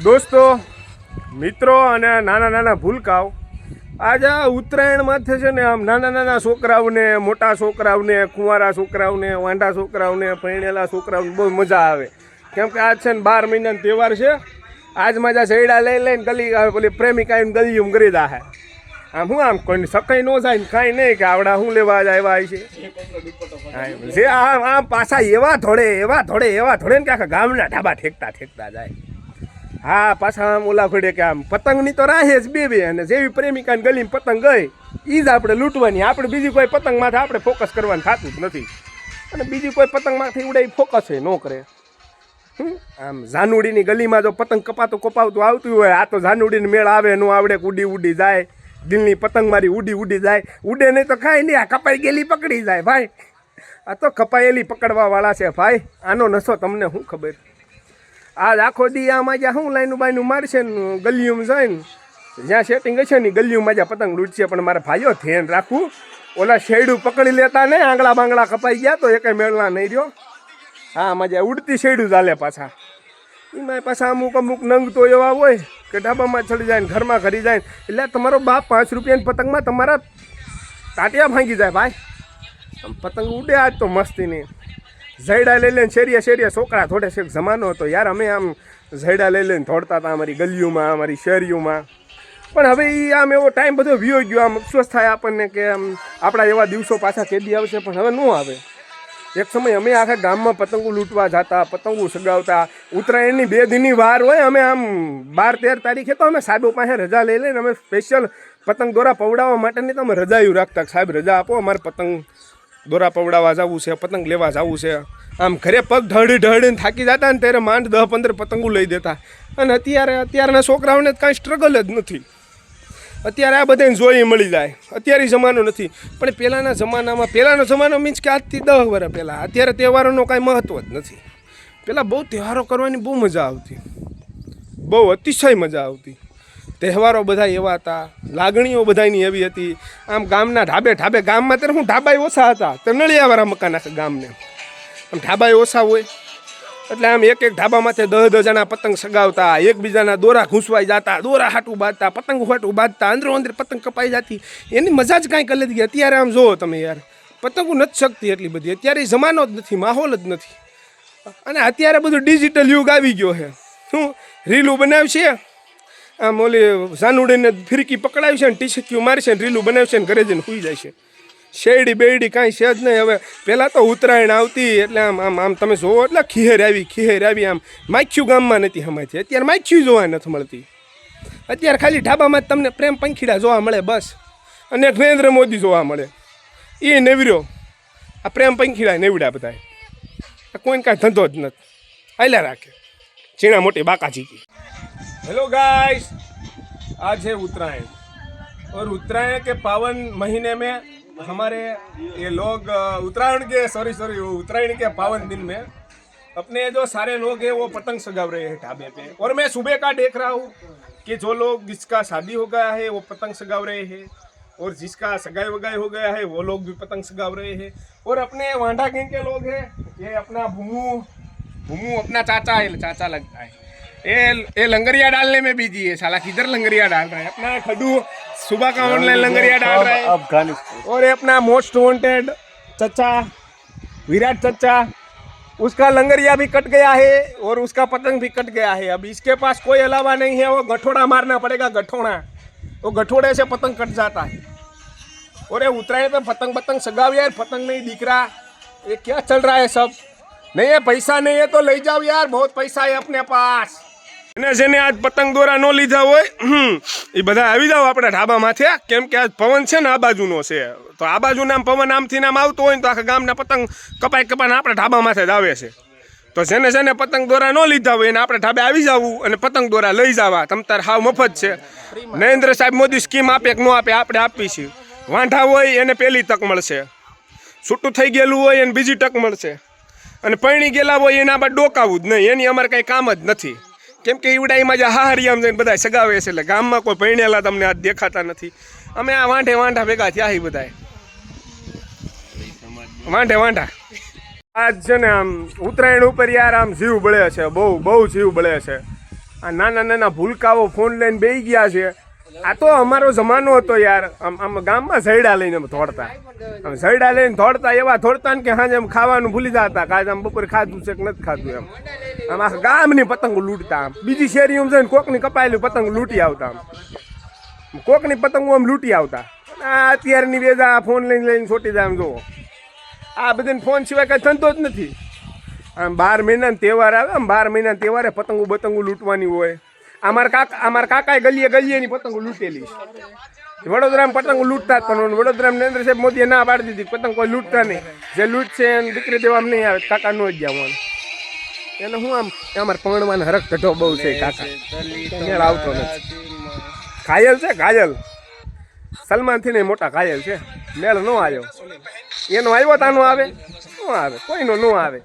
દોસ્તો, મિત્રો અને નાના નાના ભૂલકાઓ, આજે ઉત્તરાયણ માથે છે ને આમ નાના નાના છોકરાઓને, મોટા છોકરાઓને, કુંવારા છોકરાઓને, વાંઢા છોકરાઓને, પરણેલા છોકરાઓને બહુ મજા આવે. કેમ કે આજ છે ને 12 મહિનાનો તહેવાર છે. આજ મજા શેડા લઈ લઈને ગલી પેલી પ્રેમિકાઈને ગલીયું કરી દા હે. આમ શું આમ કોઈ સકાઈ ન જાય ને કાંઈ નહીં કે આવડા શું લેવા જ આવ્યા છે. જે આમ પાછા એવા ધોળે ને કે આખા ગામના ઢાબા ઠેકતા જાય. હા, પાછા આમ ઓલા ફળે કે આમ પતંગની તો રાહે જ બે અને જેવી પ્રેમિકાની ગલીમાં પતંગ ગઈ એ જ આપણે લૂંટવાની. આપણે બીજી કોઈ પતંગ માથે આપણે ફોકસ કરવાનું થતું જ નથી અને બીજી કોઈ પતંગ માથે ઉડાઈ ફોકસ ન કરે. આમ જાનુડીની ગલીમાં જો પતંગ કપાવતું આવતું હોય, આ તો જાનુડીને મેળ આવે ન આવડે, ઉડી જાય. દિલની પતંગ મારી ઉડી જાય. ઉડે નહીં તો કાંઈ નહીં, આ કપાઈ ગયેલી પકડી જાય ભાઈ. આ તો કપાયેલી પકડવાવાળા છે ભાઈ. આનો નશો તમને શું ખબર. આજ આખો દી આમાં જ્યાં શું લાઈનું બાઈનું મારશે ને ગલીઓમાં જઈને જ્યાં સેટિંગ હશે ને ગલીઓમાં જ્યાં પતંગ લૂંટશે. પણ મારા ભાઈઓ ધ્યાન રાખવું, ઓલા શેડું પકડી લેતા નહીં. આંગળા બાંગળા કપાઈ ગયા તો એકાઈ મેળવા નહીં રહ્યો. હા, મજા ઉડતી શેડું ચાલે પાછા. એમાં પાછા અમુક નંગ તો એવા હોય કે ઢાબામાં ચડી જાય ને ઘરમાં ઘરી જાય એટલે તમારો બાપ 5 રૂપિયાની પતંગમાં તમારા તાટિયા ભાંગી જાય ભાઈ. પતંગ ઉડે આજ તો મસ્તીની. ઝૈડા લઈ લઈને શેરીએ છોકરા થોડે શેક જમાનો હતો યાર. અમે આમ ઝૈડા લઈ લઈને દોડતા હતા અમારી ગલીઓમાં, અમારી શેરીઓમાં. પણ હવે એ આમ એવો ટાઈમ બધો વિયો ગયો. આમ અફસોસ થાય આપણને કે આમ આપણા એવા દિવસો પાછા કેદી આવશે, પણ હવે ન આવે. એક સમય અમે આખા ગામમાં પતંગો લૂંટવા જતા, પતંગો સગાવતા. ઉત્તરાયણની 2 દિનની વાર હોય, અમે આમ 12-13 તારીખે તો અમે સાહેબો પાસે રજા લઈ લઈને અમે સ્પેશિયલ પતંગ દોરા પવડાવવા માટેની તો અમે રજાયું રાખતા. સાહેબ રજા આપો, અમારે પતંગ દોરા પવડાવવા જવું છે, પતંગ લેવા જવું છે. આમ ઘરે પગ ઢળીને થાકી જતા ને ત્યારે માંડ 10-15 પતંગો લઈ દેતા. અને અત્યારના છોકરાઓને કાંઈ સ્ટ્રગલ જ નથી. અત્યારે આ બધાને જોઈ મળી જાય. અત્યારે જમાનો નથી. પણ પહેલાંનો જમાનો મીન્સ કે આજથી 10 વર્ષ પહેલાં. અત્યારે તહેવારોનો કાંઈ મહત્ત્વ જ નથી. પહેલાં બહુ તહેવારો કરવાની બહુ મજા આવતી, બહુ અતિશય મજા આવતી. તહેવારો બધા એવા હતા, લાગણીઓ બધાની એવી હતી. આમ ગામના ઢાબે ગામમાં ત્યારે હું ઢાબાઈ ઓછા હતા, તો નળિયાવાળા મકાન આખા ગામને. આમ ઢાબાઈ ઓછા હોય એટલે આમ એક ઢાબામાંથી 10 જણા પતંગ સગાવતા, એકબીજાના દોરા ઘૂંસવાઈ જતા, દોરા હાટું બાંધતા, પતંગ હાટું બાંધતા, અંદર પતંગ કપાઈ જતી. એની મજા જ કાંઈક અલગ ગઈ. અત્યારે આમ જુઓ તમે યાર, પતંગો નથી શકતી એટલી બધી. અત્યારે જમાનો જ નથી, માહોલ જ નથી. અને અત્યારે બધું ડિજિટલ યુગ આવી ગયો છે. શું રીલું બનાવશે, આમ ઓલી જાનુડીને ફિરકી પકડાવી છે ને ટીસક્યું મારશે ને રીલું બનાવશે ને ઘરે જઈને સૂઈ જાય છે. શેરડી બેરડી કાંઈ છે જ નહીં. હવે પહેલાં તો ઉત્તરાયણ આવતી એટલે આમ તમે જોવો એટલે ખીહેર આવી. આમ માખ્યું ગામમાં નથી સમાતી. અત્યારે માખ્યું જોવા નથી મળતી. અત્યારે ખાલી ઢાબામાં જ તમને પ્રેમ પંખીડા જોવા મળે બસ. અને નરેન્દ્ર મોદી જોવા મળે. એ નેવર્યો. આ પ્રેમ પંખીડા નેવડ્યા બધા. કોઈને કાંઈ ધંધો જ નથી. હાલ્યા રાખે ચીણા મોટી બાકાજી की। हेलो गाइस, आज है उत्तरायण और उत्तरायण के पावन महीने में हमारे ये लोग उत्तरायण के पावन दिन में अपने जो सारे लोग हैं वो पतंग सगाव रहे हैं ढाबे पे। और मैं सुबह का देख रहा हूँ कि जो लोग जिसका शादी हो गया है वो पतंग सगाव रहे हैं और जिसका सगाई वगाई हो गया है वो लोग भी पतंग सगाव रहे हैं। और अपने वांडा गैंग के लोग हैं, ये अपना भूमू अपना चाचा लगता है, ये लंगरिया डालने में बिजी है। साला किधर लंगरिया डाल रहा है। अपना खडू सुबह का ऑनलाइन लंगरिया डाल रहा है अफगानिस्तान। और ये अपना मोस्ट वांटेड चचा विराट चचा, उसका लंगरिया भी कट गया है और उसका पतंग भी कट गया है। अब इसके पास कोई अलावा नहीं है, वो गठोड़ा मारना पड़ेगा। गठोड़ा, वो गठोड़े से पतंग कट जाता है। और ये उत्तरायण पे पतंग सगाव यार, पतंग नहीं दिख रहा। ये क्या चल रहा है सब? नहीं है पैसा नहीं है तो ले जाओ यार, बहुत पैसा है अपने पास। જેને આજ પતંગ દોરા ન લીધા હોય એ બધા આવી જાવ આપણા ઢાબામાંથી, કેમ કે આજ પવન છે ને આ બાજુનો છે, તો આ બાજુના પવન આમથી નામ આવતો હોય ને તો આખા ગામના પતંગ કપાઈને આપણા ઢાબામાંથી જ આવે છે। તો જેને પતંગ દોરા ન લીધા હોય એને આપણે ઢાબે આવી જવું અને પતંગ દોરા લઈ જવા. તમ તાર હાવ મફત છે. નરેન્દ્ર સાહેબ મોદી સ્કીમ આપે કે ન આપે, આપણે આપી છીએ. વાંઢા હોય એને પહેલી તક મળશે, છૂટું થઈ ગયેલું હોય એને બીજી તક મળશે, અને પરણી ગયેલા હોય એને આપણે ડોકાવું જ નહીં. એની અમારે કંઈ કામ જ નથી. કેમ કે ઈવડાઈમાં જે હાહરિયામ જઈને બધા સગાવે છે એટલે ગામમાં કોઈ પરણેલા તમને આજ દેખાતા નથી. અમે આ વાંઢા ભેગા થયા એ બધા વાંઢા આજ છે ને આમ ઉત્તરાયણ ઉપર યાર આમ જીવ બળે છે, બહુ જીવ બળે છે। આ નાના નાના ભૂલકાઓ ફોન લઈને બેસી ગયા છે. આ તો અમારો જમાનો હતો યાર. આમ ગામમાં સૈડા લઈને અમે દોડતા. આમ સૈડા લઈને દોડતા, એવા દોડતા ને કે હાજે આમ ખાવાનું ભૂલી જતા કે આજે આમ બપોરે ખાધું છે કે નથી ખાધું એમ. આમ આખા ગામની પતંગો લૂંટતા. આમ બીજી શેરીઓમાં જઈને કોકની કપાયેલી પતંગ લૂંટી આવતા. આમ કોકની પતંગો આમ લૂંટી આવતા. આ અત્યારની વેજા ફોન લઈને છોટી જાય. આમ જુઓ, આ બધાને ફોન સિવાય કાંઈ ધંધો જ નથી. આમ 12 મહિનાનો તહેવાર આવે, આમ 12 મહિનાના તહેવારે પતંગો બતંગો લૂંટવાની હોય. અમારા કાકાએ ગલીએ ની પતંગો લૂંટેલી. વડોદરામાં પતંગો લૂંટતા જ, પણ વડોદરામાં નરેન્દ્ર સાહેબ મોદીએ ના પાડી દીધી પતંગ કોઈ લૂંટતા નહીં. જે લૂંટશે એને દીકરી દેવામાં નહીં આવે. કાકા નો જ જવાનું એને હું આમ અમારે પણવાનો હરખ ઘટો બહુ છે. કાકા મેળ આવતો નથી. ઘાયલ છે, ઘાયલ. સલમાનથી ને મોટા ઘાયલ છે. મેળ ન આવ્યો. એનો આવ્યો તાનો આવે, ન આવે, કોઈનો ન આવે.